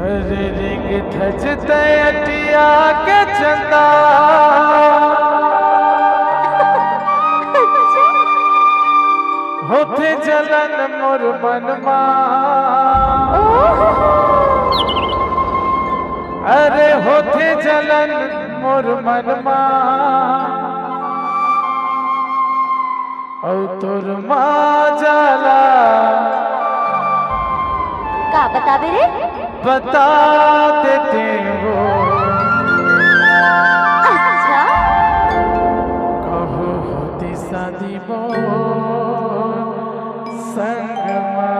हरे ring धजते अटिया के चंदा होते जलन मोर मनमा। अरे होते जलन मोर मनमा औ तोर माँ जाला का बताबे रे? बता देते वो। अच्छा कहो होती शादी मोर संगमा।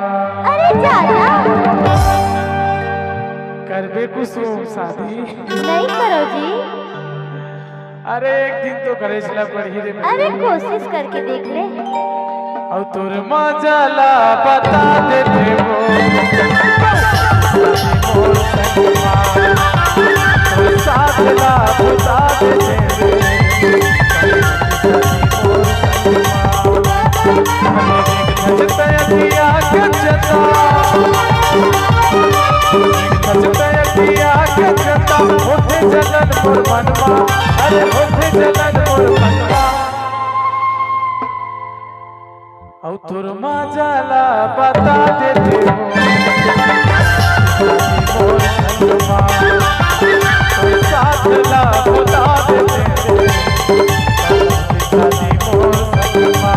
अरे जाला करबे कुसुम शादी नहीं करो जी। अरे एक दिन तो करे चला पड़ी रे। अरे कोशिश करके देख ले। और तोर माँ जाला बता देते वो। मोर संगमा तोर साथ ला बता देते मोर संगमा। धजते अटिया के चंदा धजते अटिया के चंदा होते जलन मोर मनवा। अरे होते जलन मोर मनवा औ तोर माँ जाला बता देते हो। मोर संगमा तोर साथ ला बता देते मोर संगमा।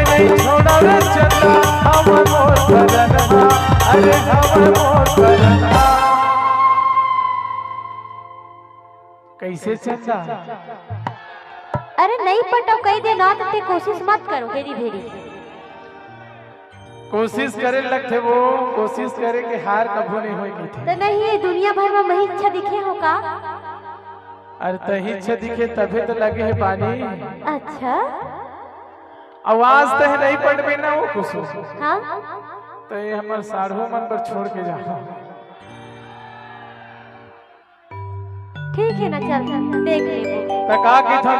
नहीं छोड़ा रे चंदा हमर मोर करना। अरे हमर मोर करना कैसे चंदा। अरे नहीं पटाओ कही दे ना तो कोशिश मत करो हेरी भेरी। कोशिश करे लगते वो कोशिश करे कि हार कभी नहीं होगी थी। तो नहीं ये दुनिया भर में वही इच्छा दिखे हो का? अरे तही इच्छा दिखे तभी तो लगे है पानी। अच्छा आवाज तो है नहीं पड़ भी ना वो कुसुम। हाँ तो ये हमारे साढ़ू मन पर छोड़ के जाओ। ठीक है ना चल देख ले। तका की था